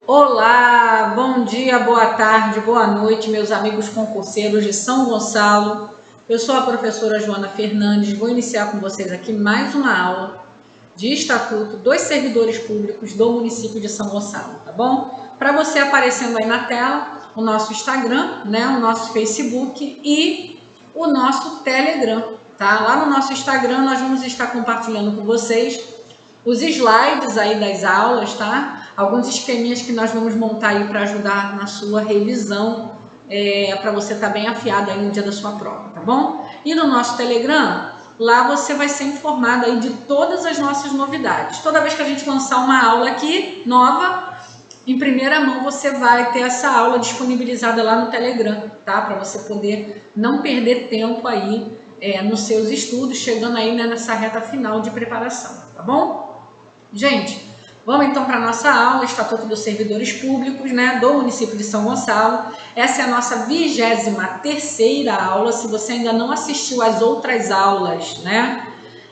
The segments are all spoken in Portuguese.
Olá, bom dia, boa tarde, boa noite, meus amigos concurseiros de São Gonçalo. Eu sou a professora Joana Fernandes, vou iniciar com vocês aqui mais uma aula de Estatuto dos Servidores Públicos do município de São Gonçalo, tá bom? Para você aparecendo aí na tela, o nosso Instagram, né, o nosso Facebook e o nosso Telegram, tá? Lá no nosso Instagram nós vamos estar compartilhando com vocês os slides aí das aulas, tá? Alguns esqueminhas que nós vamos montar aí para ajudar na sua revisão, para você estar bem afiado aí no dia da sua prova, tá bom? E no nosso Telegram, lá você vai ser informado aí de todas as nossas novidades. Toda vez que a gente lançar uma aula aqui, nova, em primeira mão você vai ter essa aula disponibilizada lá no Telegram, tá? Para você poder não perder tempo aí nos seus estudos, chegando aí, né, nessa reta final de preparação, tá bom? Gente, vamos então para a nossa aula, Estatuto dos Servidores Públicos, né, do município de São Gonçalo. Essa é a nossa 23ª aula. Se você ainda não assistiu às outras aulas, né,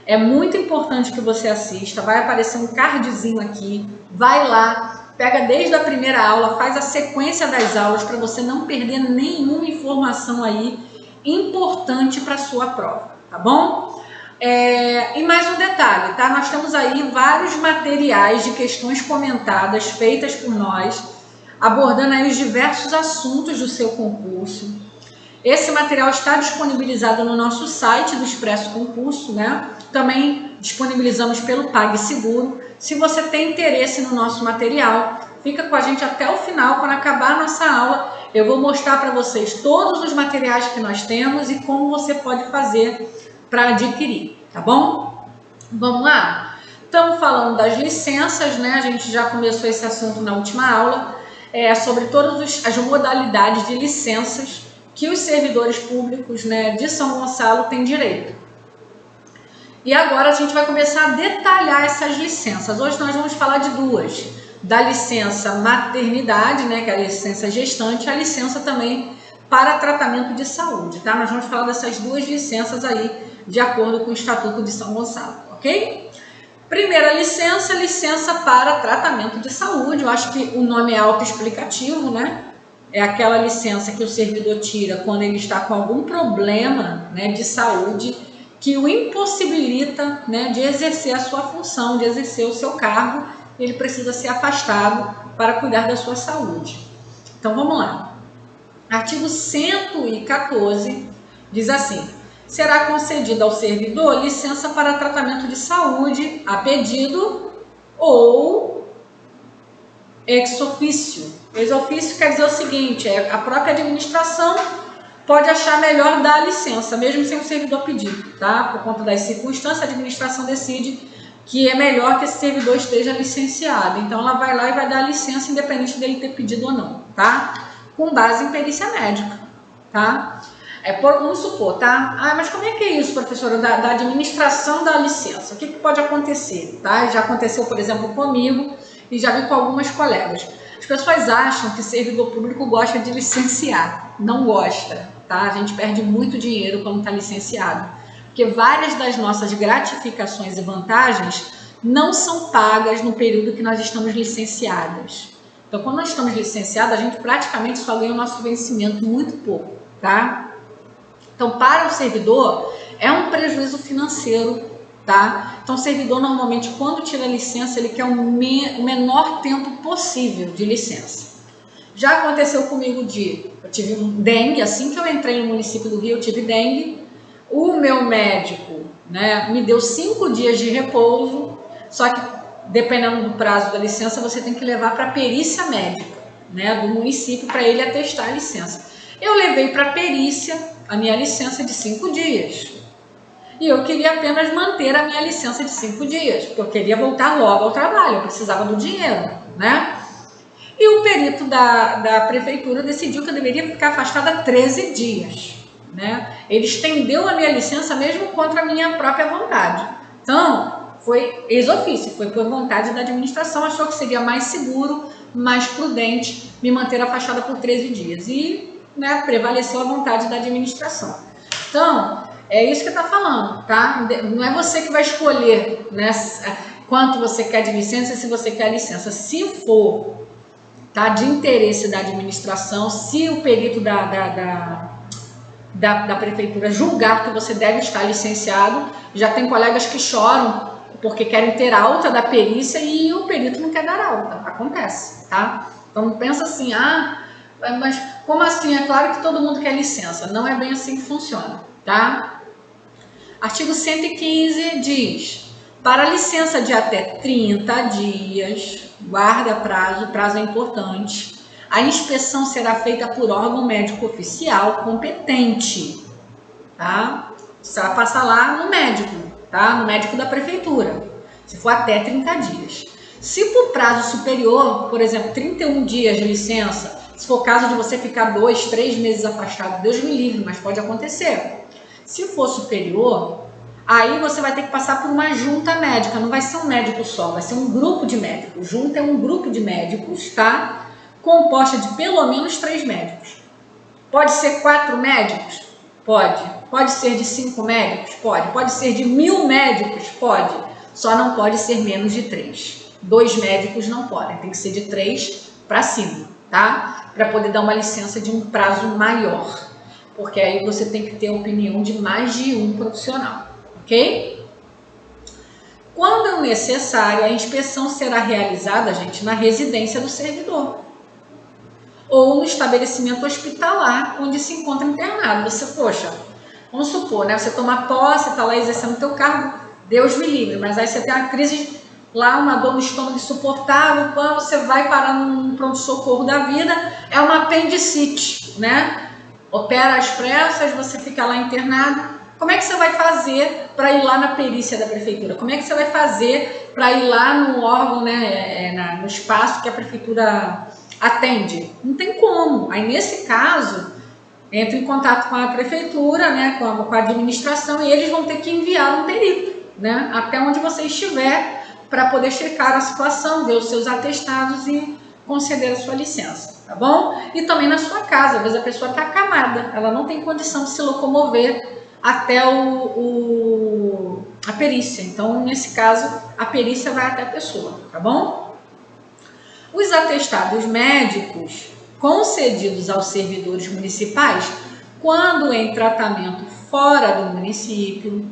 é muito importante que você assista. Vai aparecer um cardzinho aqui, vai lá, pega desde a primeira aula, faz a sequência das aulas para você não perder nenhuma informação aí importante para a sua prova, tá bom? E mais um detalhe, tá? Nós temos aí vários materiais de questões comentadas feitas por nós, abordando aí os diversos assuntos do seu concurso. Esse material está disponibilizado no nosso site do Expresso Concurso, né? Também disponibilizamos pelo PagSeguro. Se você tem interesse no nosso material, fica com a gente até o final. Quando acabar a nossa aula, eu vou mostrar para vocês todos os materiais que nós temos e como você pode fazer para adquirir, tá bom? Vamos lá? Estamos falando das licenças, né? A gente já começou esse assunto na última aula, sobre todas as modalidades de licenças que os servidores públicos, né, de São Gonçalo têm direito. E agora a gente vai começar a detalhar essas licenças. Hoje nós vamos falar de duas: da licença maternidade, né, que é a licença gestante, e a licença também para tratamento de saúde, tá? Nós vamos falar dessas duas licenças aí, de acordo com o Estatuto de São Gonçalo, ok? Primeira licença, licença para tratamento de saúde. Eu acho que o nome é autoexplicativo, né? É aquela licença que o servidor tira quando ele está com algum problema, né, de saúde que o impossibilita, né, de exercer a sua função, de exercer o seu cargo. Ele precisa ser afastado para cuidar da sua saúde. Então vamos lá. Artigo 114 diz assim: será concedida ao servidor licença para tratamento de saúde a pedido ou ex officio. Ex officio quer dizer o seguinte: a própria administração pode achar melhor dar a licença, mesmo sem o servidor pedir, tá? Por conta das circunstâncias, a administração decide que é melhor que esse servidor esteja licenciado. Então ela vai lá e vai dar a licença, independente dele ter pedido ou não, tá? Com base em perícia médica, tá? Vamos supor, tá? Ah, mas como é que é isso, professora, da administração da licença? O que pode acontecer, tá? Já aconteceu, por exemplo, comigo e já vi com algumas colegas. As pessoas acham que servidor público gosta de licenciar. Não gosta, tá? A gente perde muito dinheiro quando está licenciado, porque várias das nossas gratificações e vantagens não são pagas no período que nós estamos licenciadas. Então, quando nós estamos licenciados, a gente praticamente só ganha o nosso vencimento, muito pouco, tá? Então, para o servidor, é um prejuízo financeiro, tá? Então, o servidor, normalmente, quando tira licença, ele quer o menor tempo possível de licença. Já aconteceu comigo eu tive um dengue, assim que eu entrei no município do Rio, eu tive dengue. O meu médico, né, me deu 5 dias de repouso, só que, dependendo do prazo da licença, você tem que levar para a perícia médica, né, do município, para ele atestar a licença. Eu levei para a perícia a minha licença de 5 dias. E eu queria apenas manter a minha licença de 5 dias, porque eu queria voltar logo ao trabalho, eu precisava do dinheiro, né? E o perito da prefeitura decidiu que eu deveria ficar afastada 13 dias, né? Ele estendeu a minha licença mesmo contra a minha própria vontade. Então, foi ex officio, foi por vontade da administração, achou que seria mais seguro, mais prudente me manter afastada por 13 dias. E, né, prevaleceu a vontade da administração. Então, é isso que está falando, tá? Não é você que vai escolher, né, quanto você quer de licença, se você quer licença. Se for tá, de interesse da administração, se o perito da prefeitura julgar que você deve estar licenciado. Já tem colegas que choram porque querem ter alta da perícia e o perito não quer dar alta. Acontece, tá? Então não pensa assim, mas como assim? É claro que todo mundo quer licença. Não é bem assim que funciona, tá? Artigo 115 diz: para licença de até 30 dias, guarda prazo é importante, a inspeção será feita por órgão médico oficial competente, tá? Você vai passar lá no médico, tá? No médico da prefeitura, se for até 30 dias. Se por prazo superior, por exemplo, 31 dias de licença, se for caso de você ficar 2, 3 meses afastado, Deus me livre, mas pode acontecer. Se for superior, aí você vai ter que passar por uma junta médica, não vai ser um médico só, vai ser um grupo de médicos. Junta é um grupo de médicos, tá? Composta de pelo menos 3 médicos. Pode ser 4 médicos? Pode. Pode ser de 5 médicos? Pode. Pode ser de 1000 médicos? Pode. Só não pode ser menos de 3. 2 médicos não podem, tem que ser de 3 para cima, tá? Para poder dar uma licença de um prazo maior. Porque aí você tem que ter a opinião de mais de um profissional, ok? Quando necessário, a inspeção será realizada, gente, na residência do servidor ou no estabelecimento hospitalar onde se encontra internado. Você, poxa, vamos supor, né? Você toma posse, está lá exercendo o teu cargo, Deus me livre, mas aí você tem uma crise lá, uma dor no estômago insuportável, quando você vai parar num pronto-socorro da vida, é uma apendicite, né? Opera às pressas, você fica lá internado. Como é que você vai fazer para ir lá na perícia da prefeitura? Como é que você vai fazer para ir lá no órgão, né, no espaço que a prefeitura atende? Não tem como. Aí, nesse caso, entra em contato com a prefeitura, né, com a administração, e eles vão ter que enviar um perito, né, até onde você estiver, para poder checar a situação, ver os seus atestados e conceder a sua licença, tá bom? E também na sua casa, às vezes a pessoa está acamada, ela não tem condição de se locomover até a perícia. Então, nesse caso, a perícia vai até a pessoa, tá bom? Os atestados médicos concedidos aos servidores municipais, quando em tratamento fora do município,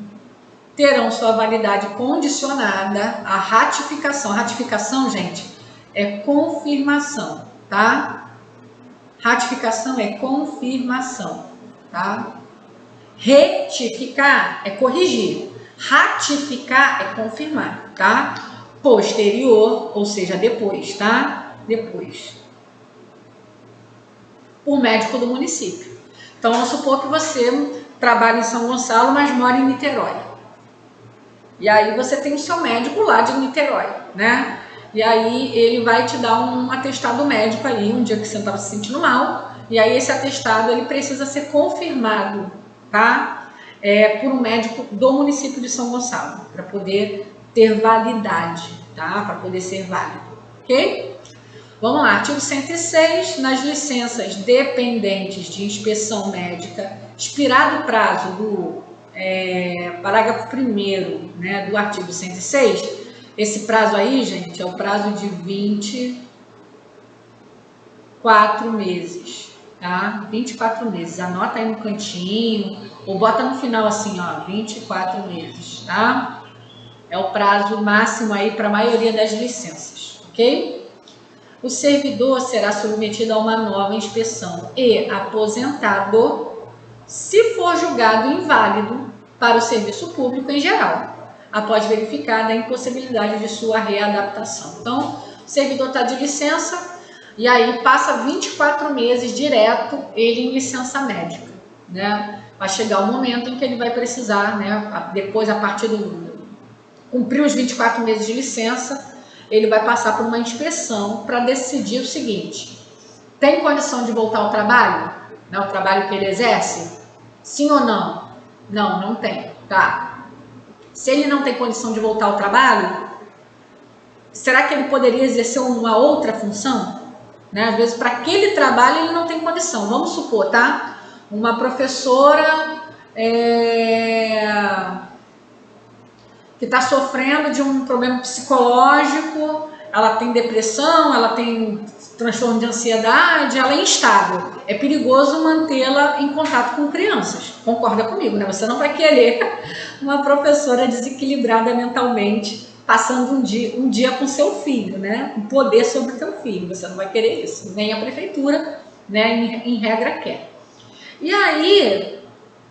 terão sua validade condicionada à ratificação. Ratificação, gente, é confirmação, tá? Ratificação é confirmação, tá? Retificar é corrigir. Ratificar é confirmar, tá? Posterior, ou seja, depois, tá? Depois. Por médico do município. Então, vamos supor que você trabalha em São Gonçalo, mas mora em Niterói. E aí você tem o seu médico lá de Niterói, né? E aí ele vai te dar um atestado médico aí, um dia que você estava se sentindo mal. E aí esse atestado ele precisa ser confirmado, tá? Por um médico do município de São Gonçalo, para poder ter validade, tá? Para poder ser válido, ok? Vamos lá, artigo 106, nas licenças dependentes de inspeção médica, expirado o prazo do parágrafo 1º, né, do artigo 106, esse prazo aí, gente, é o prazo de 24 meses, tá? 24 meses, anota aí no cantinho, ou bota no final assim, ó, 24 meses, tá? É o prazo máximo aí para a maioria das licenças, ok? O servidor será submetido a uma nova inspeção e aposentado se for julgado inválido para o serviço público em geral, após verificada a impossibilidade de sua readaptação. Então, o servidor está de licença e aí passa 24 meses direto ele em licença médica, né? Vai chegar o momento em que ele vai precisar, né? Depois, a partir cumprir os 24 meses de licença, ele vai passar por uma inspeção para decidir o seguinte: tem condição de voltar ao trabalho? Né, o trabalho que ele exerce? Sim ou não? Não, não tem. Tá. Se ele não tem condição de voltar ao trabalho, será que ele poderia exercer uma outra função? Né? Às vezes, para aquele trabalho, ele não tem condição. Vamos supor, tá? Uma professora que está sofrendo de um problema psicológico, ela tem depressão, ela tem transtorno de ansiedade, ela é instável. É perigoso mantê-la em contato com crianças. Concorda comigo, né? Você não vai querer uma professora desequilibrada mentalmente passando um dia com seu filho, né? Um poder sobre o teu filho. Você não vai querer isso. Nem a prefeitura, né, em regra, quer. E aí,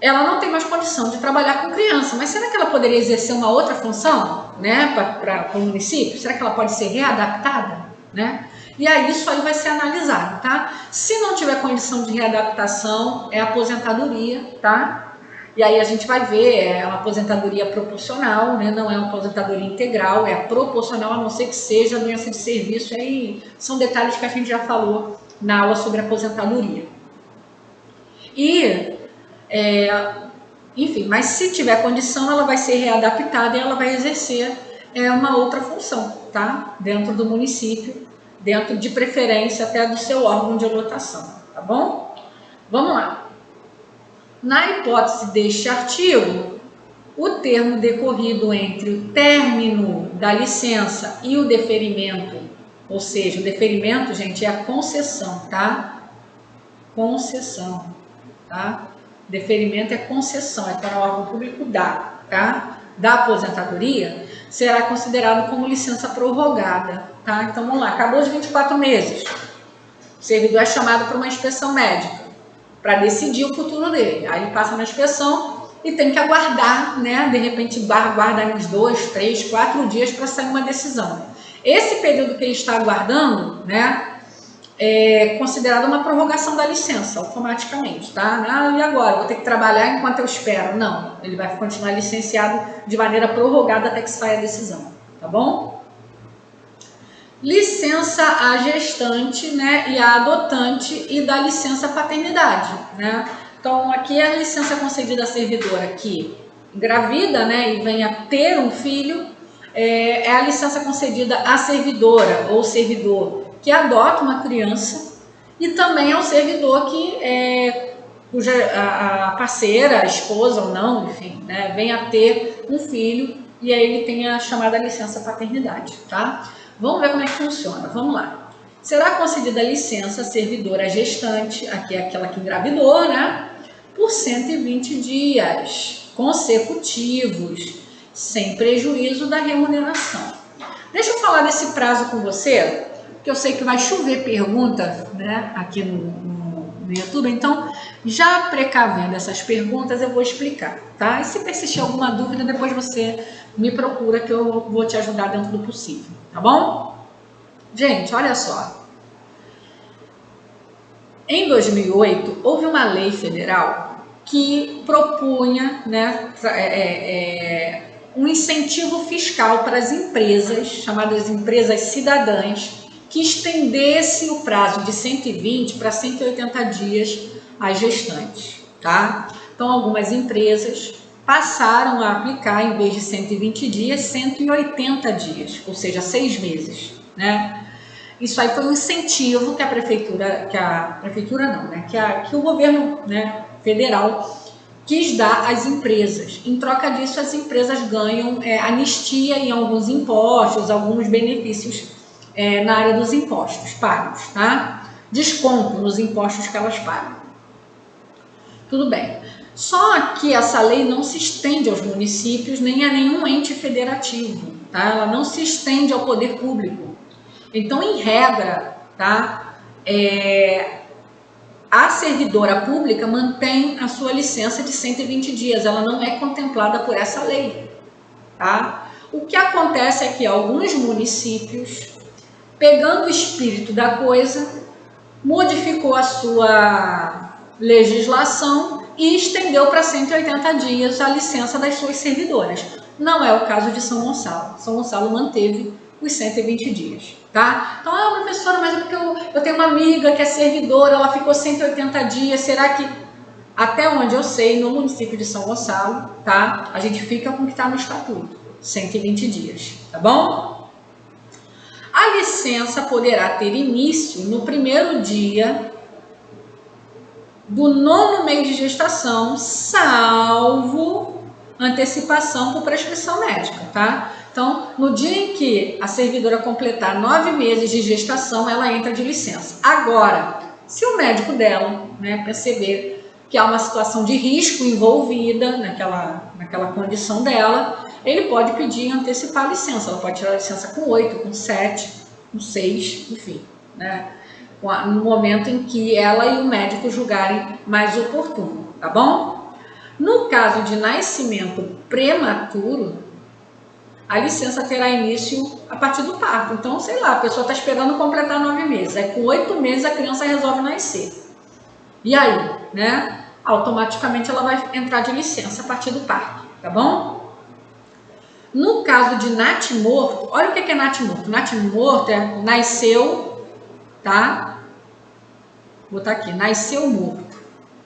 ela não tem mais condição de trabalhar com criança, mas será que ela poderia exercer uma outra função, né, para o município? Será que ela pode ser readaptada, né? E aí isso aí vai ser analisado, tá? Se não tiver condição de readaptação, é aposentadoria, tá? E aí a gente vai ver, é uma aposentadoria proporcional, né? Não é uma aposentadoria integral, é proporcional, a não ser que seja doença de serviço. Aí são detalhes que a gente já falou na aula sobre aposentadoria. E, enfim, mas se tiver condição, ela vai ser readaptada e ela vai exercer uma outra função, tá? Dentro do município, dentro de preferência até do seu órgão de lotação, tá bom? Vamos lá. Na hipótese deste artigo, o termo decorrido entre o término da licença e o deferimento, ou seja, o deferimento, gente, é a concessão, tá? Concessão, tá? Deferimento é concessão, é para o órgão público dar, tá? Da aposentadoria, será considerado como licença prorrogada, tá? Então, vamos lá, acabou os 24 meses, o servidor é chamado para uma inspeção médica, para decidir o futuro dele. Aí ele passa na inspeção e tem que aguardar, né? De repente, guardar uns 2, 3, 4 dias para sair uma decisão. Esse período que ele está aguardando, né? É considerado uma prorrogação da licença, automaticamente, tá? Ah, e agora? Vou ter que trabalhar enquanto eu espero? Não, ele vai continuar licenciado de maneira prorrogada até que saia a decisão, tá bom? Licença à gestante, né, e à adotante e da licença paternidade, né? Então, aqui é a licença concedida à servidora que engravida, né, e venha ter um filho, é a licença concedida à servidora ou servidor que adota uma criança e também ao servidor cuja a parceira, a esposa ou não, enfim, né, venha a ter um filho e aí ele tem a chamada licença paternidade, tá? Vamos ver como é que funciona, vamos lá. Será concedida a licença servidora gestante, aqui é aquela que engravidou, né? Por 120 dias consecutivos, sem prejuízo da remuneração. Deixa eu falar desse prazo com você, porque eu sei que vai chover perguntas, né, aqui no YouTube, então, já precavendo essas perguntas, eu vou explicar, tá? E se persistir alguma dúvida, depois você me procura que eu vou te ajudar dentro do possível, tá bom? Gente, olha só. Em 2008, houve uma lei federal que propunha, né, um incentivo fiscal para as empresas, chamadas empresas cidadãs, que estendesse o prazo de 120 para 180 dias às gestantes, tá? Então, algumas empresas passaram a aplicar, em vez de 120 dias, 180 dias, ou seja, 6 meses, né? Isso aí foi um incentivo que que o governo, né, federal quis dar às empresas. Em troca disso, as empresas ganham anistia em alguns impostos, alguns benefícios na área dos impostos pagos, tá? Desconto nos impostos que elas pagam. Tudo bem. Só que essa lei não se estende aos municípios nem a nenhum ente federativo, tá? Ela não se estende ao poder público. Então, em regra, tá? A servidora pública mantém a sua licença de 120 dias, ela não é contemplada por essa lei, tá? O que acontece é que alguns municípios, pegando o espírito da coisa, modificou a sua legislação e estendeu para 180 dias a licença das suas servidoras. Não é o caso de São Gonçalo. São Gonçalo manteve os 120 dias, tá? Então, professora, mas é porque eu tenho uma amiga que é servidora, ela ficou 180 dias, será que... Até onde eu sei, no município de São Gonçalo, tá? A gente fica com o que está no estatuto, 120 dias, tá bom? A licença poderá ter início no primeiro dia do 9º mês de gestação, salvo antecipação por prescrição médica, tá? Então, no dia em que a servidora completar 9 meses de gestação, ela entra de licença. Agora, se o médico dela, né, perceber que há uma situação de risco envolvida naquela condição dela, ele pode pedir antecipar a licença. Ela pode tirar a licença com 8, com 7, com 6, enfim, né, no momento em que ela e o médico julgarem mais oportuno, tá bom? No caso de nascimento prematuro, a licença terá início a partir do parto. Então, sei lá, a pessoa está esperando completar 9 meses. Aí, com 8 meses, a criança resolve nascer. E aí, né? Automaticamente ela vai entrar de licença a partir do parto, tá bom? No caso de natimorto, olha o que é natimorto. Natimorto é nasceu, tá? Vou botar aqui, nasceu morto,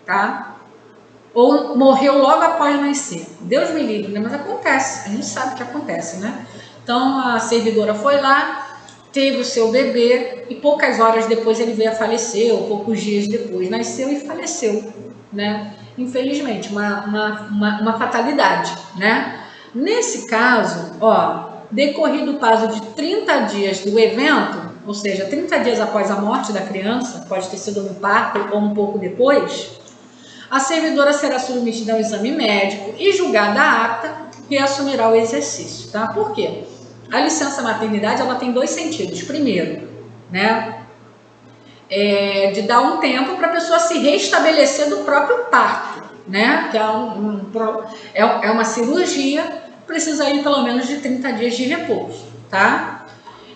tá? Ou morreu logo após nascer. Deus me livre, né? Mas acontece, a gente sabe que acontece, né? Então, a servidora foi lá, teve o seu bebê e poucas horas depois ele veio a falecer, ou poucos dias depois nasceu e faleceu, né? Infelizmente, uma fatalidade, né? Nesse caso, ó, decorrido o prazo de 30 dias do evento, ou seja, 30 dias após a morte da criança, pode ter sido no parto ou um pouco depois, a servidora será submetida ao exame médico e julgada apta e assumirá o exercício, tá? Por quê? A licença maternidade, ela tem 2 sentidos. Primeiro, né, de dar um tempo para a pessoa se restabelecer do próprio parto, né? Que é uma cirurgia, precisa ir pelo menos de 30 dias de repouso, tá?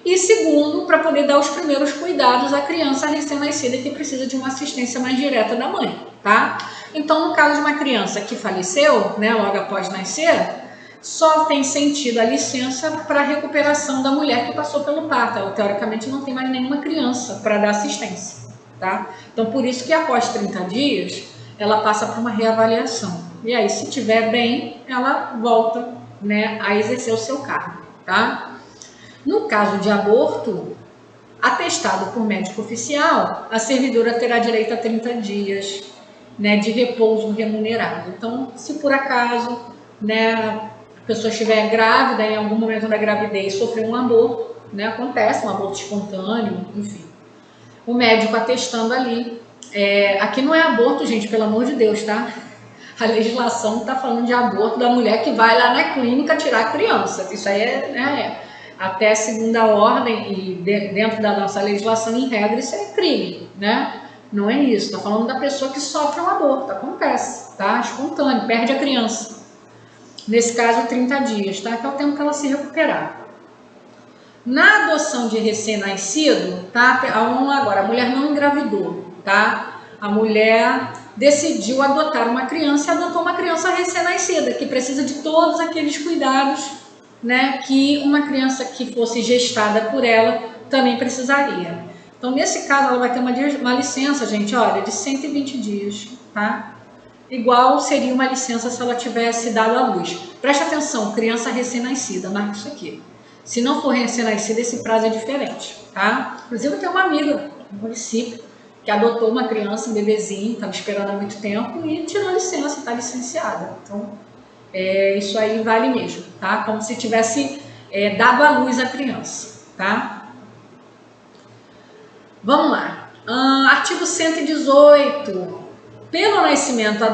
E segundo, para poder dar os primeiros cuidados à criança recém-nascida que precisa de uma assistência mais direta da mãe, tá? Então, no caso de uma criança que faleceu, né, logo após nascer, só tem sentido a licença para a recuperação da mulher que passou pelo parto. Ela, teoricamente, não tem mais nenhuma criança para dar assistência, tá? Então, por isso que após 30 dias, ela passa por uma reavaliação. E aí, se estiver bem, ela volta, né, a exercer o seu cargo, tá? No caso de aborto, atestado por médico oficial, a servidora terá direito a 30 dias, né, de repouso remunerado. Então, se por acaso, né, a pessoa estiver grávida, em algum momento da gravidez sofreu um aborto, né, acontece um aborto espontâneo, enfim, o médico atestando ali. Aqui não é aborto, gente, pelo amor de Deus, tá? A legislação está falando de aborto da mulher que vai lá na clínica tirar a criança. Isso aí né, até a segunda ordem e dentro da nossa legislação, em regra, isso é crime, né? Não é isso, está falando da pessoa que sofre um aborto, acontece, tá? Espontâneo, perde a criança. Nesse caso, 30 dias, tá? Que é o tempo que ela se recuperar. Na adoção de recém-nascido, tá? Vamos lá agora, a mulher não engravidou, tá? A mulher decidiu adotar uma criança e adotou uma criança recém-nascida, que precisa de todos aqueles cuidados, né, que uma criança que fosse gestada por ela também precisaria. Então, nesse caso, ela vai ter uma licença, gente, olha, de 120 dias, tá? Igual seria uma licença se ela tivesse dado à luz. Preste atenção, criança recém-nascida, marca isso aqui. Se não for recém-nascida, esse prazo é diferente, tá? Inclusive, eu tenho uma amiga no município que adotou uma criança, um bebezinho, estava esperando há muito tempo e tirou a licença, está licenciada. Então, isso aí vale mesmo, tá? Como se tivesse dado à luz a criança, tá? Vamos lá. Artigo 118. Pelo nascimento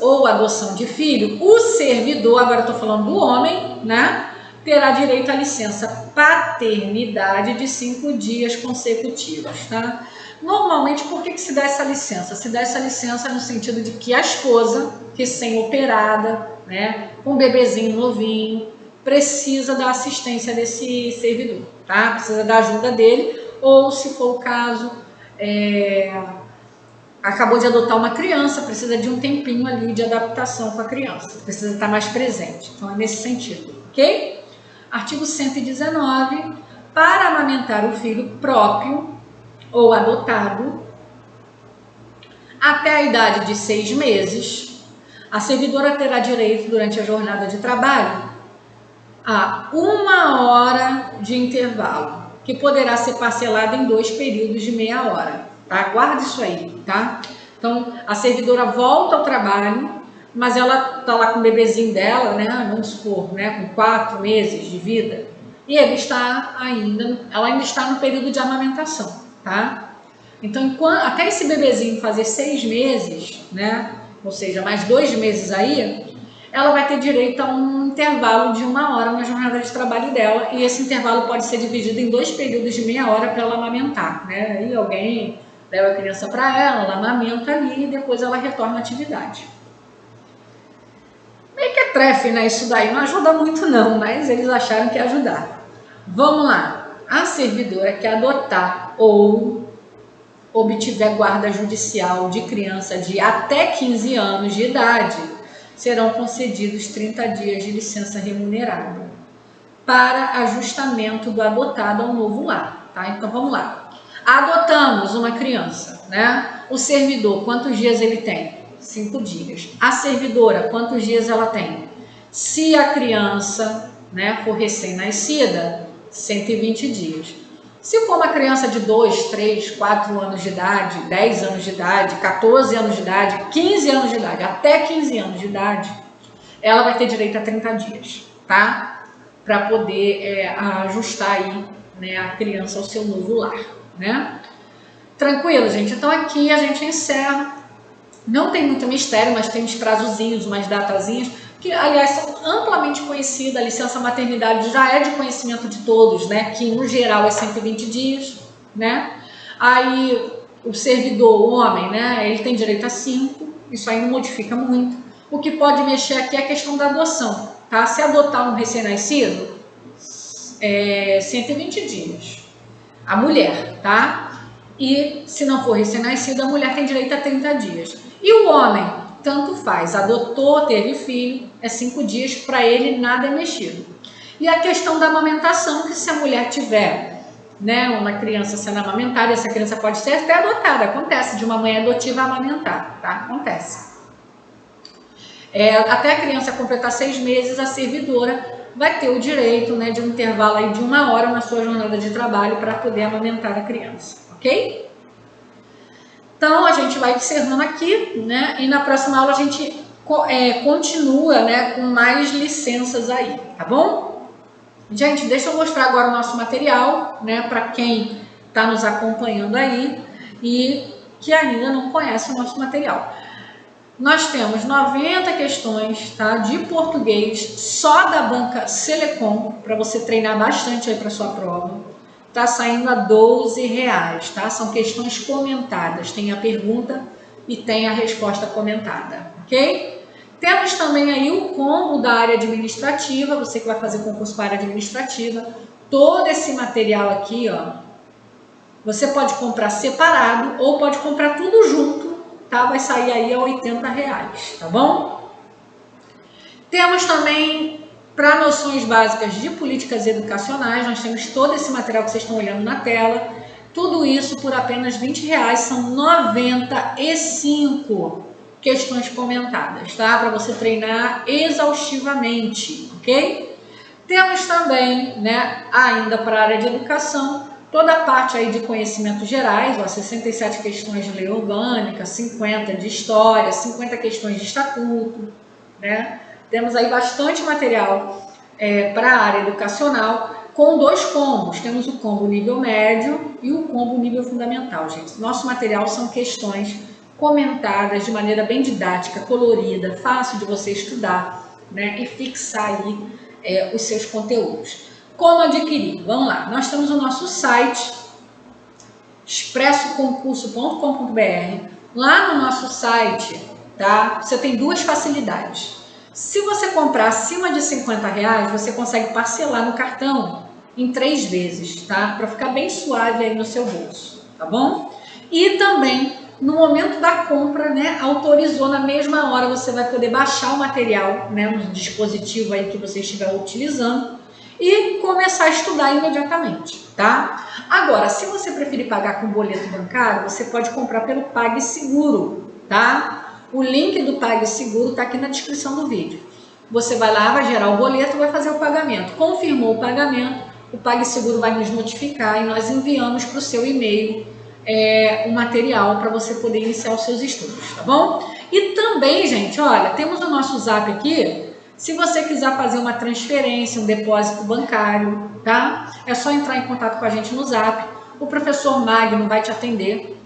ou adoção de filho, o servidor, agora estou falando do homem, né? Terá direito à licença paternidade de 5 dias consecutivos, tá? Normalmente, por que se dá essa licença? Se dá essa licença no sentido de que a esposa, recém-operada, né, com um bebezinho novinho, precisa da assistência desse servidor, tá? Precisa da ajuda dele, ou se for o caso, acabou de adotar uma criança, precisa de um tempinho ali de adaptação com a criança, precisa estar mais presente. Então, é nesse sentido, ok? Artigo 119. Para amamentar o filho próprio ou adotado, até a idade de 6 meses, a servidora terá direito, durante a jornada de trabalho, a 1 hora de intervalo, que poderá ser parcelada em 2 períodos de meia hora, tá? Guarda isso aí, tá? Então, a servidora volta ao trabalho, mas ela está lá com o bebezinho dela, né? Vamos supor, né? Com 4 meses de vida, e ela ainda está no período de amamentação, tá? Então, até esse bebezinho fazer 6 meses, né? Ou seja, mais 2 meses aí, ela vai ter direito a um intervalo de 1 hora na jornada de trabalho dela, e esse intervalo pode ser dividido em 2 períodos de meia hora para ela amamentar, né? Aí alguém leva a criança para ela amamenta ali e depois ela retorna à atividade. Meio que é trefe, né? Isso daí não ajuda muito não, mas eles acharam que ia ajudar. Vamos lá. A servidora que adotar ou obtiver guarda judicial de criança de até 15 anos de idade, serão concedidos 30 dias de licença remunerada para ajustamento do adotado ao novo lar, tá? Então vamos lá. Adotamos uma criança, né? O servidor, quantos dias ele tem? 5 dias. A servidora, quantos dias ela tem? Se a criança, né, for recém-nascida, 120 dias. Se for uma criança de 2, 3, 4 anos de idade, 10 anos de idade, 14 anos de idade, 15 anos de idade, até 15 anos de idade, ela vai ter direito a 30 dias, tá? Para poder ajustar aí, né, a criança ao seu novo lar, né? Tranquilo, gente? Então aqui a gente encerra. Não tem muito mistério, mas tem uns prazozinhos, umas datazinhas, que aliás são amplamente conhecidas. A licença maternidade já é de conhecimento de todos, né? Que no geral é 120 dias, né? Aí o servidor, o homem, né? Ele tem direito a 5, isso aí não modifica muito. O que pode mexer aqui é a questão da adoção, tá? Se adotar um recém-nascido, 120 dias. A mulher, tá? E se não for recém-nascido, a mulher tem direito a 30 dias. E o homem, tanto faz, adotou, teve filho, é 5 dias, para ele nada é mexido. E a questão da amamentação, que se a mulher tiver, né, uma criança sendo amamentada, essa criança pode ser até adotada, acontece, de uma mãe adotiva amamentar, tá? Acontece. Até a criança completar 6 meses, a servidora vai ter o direito, né, de um intervalo aí de 1 hora na sua jornada de trabalho para poder amamentar a criança, ok? Então, a gente vai encerrando aqui, né, e na próxima aula a gente continua, né, com mais licenças aí, tá bom? Gente, deixa eu mostrar agora o nosso material, né, para quem está nos acompanhando aí e que ainda não conhece o nosso material. Nós temos 90 questões, tá, de português, só da banca Selecom, para você treinar bastante aí para sua prova. Tá saindo a R$12, tá? São questões comentadas, tem a pergunta e tem a resposta comentada, ok? Temos também aí o combo da área administrativa, você que vai fazer concurso para a área administrativa. Todo esse material aqui, ó, você pode comprar separado ou pode comprar tudo junto, tá? Vai sair aí a R$80, tá bom? Temos também, para noções básicas de políticas educacionais, nós temos todo esse material que vocês estão olhando na tela. Tudo isso por apenas R$20, são 95 questões comentadas, tá? Para você treinar exaustivamente, ok? Temos também, né, ainda para a área de educação, toda a parte aí de conhecimentos gerais, ó, 67 questões de lei orgânica, 50 de história, 50 questões de estatuto, né? Temos aí bastante material para a área educacional, com 2 combos. Temos o combo nível médio e o combo nível fundamental, gente. Nosso material são questões comentadas de maneira bem didática, colorida, fácil de você estudar, né, e fixar aí os seus conteúdos. Como adquirir? Vamos lá. Nós temos o nosso site, expressoconcurso.com.br. Lá no nosso site, tá, você tem 2 facilidades. Se você comprar acima de R$50, você consegue parcelar no cartão em 3 vezes, tá? Para ficar bem suave aí no seu bolso, tá bom? E também, no momento da compra, né, autorizou na mesma hora, você vai poder baixar o material, né, no dispositivo aí que você estiver utilizando e começar a estudar imediatamente, tá? Agora, se você preferir pagar com boleto bancário, você pode comprar pelo PagSeguro, tá? O link do PagSeguro está aqui na descrição do vídeo. Você vai lá, vai gerar o boleto, vai fazer o pagamento. Confirmou o pagamento, o PagSeguro vai nos notificar e nós enviamos para o seu e-mail o material para você poder iniciar os seus estudos, tá bom? E também, gente, olha, temos o nosso Zap aqui. Se você quiser fazer uma transferência, um depósito bancário, tá? É só entrar em contato com a gente no Zap. O professor Magno vai te atender,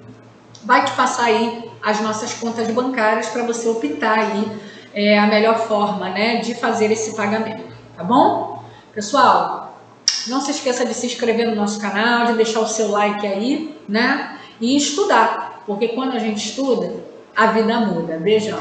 vai te passar aí as nossas contas bancárias para você optar aí a melhor forma, né, de fazer esse pagamento, tá bom? Pessoal, não se esqueça de se inscrever no nosso canal, de deixar o seu like aí, né? E estudar, porque quando a gente estuda, a vida muda. Beijão!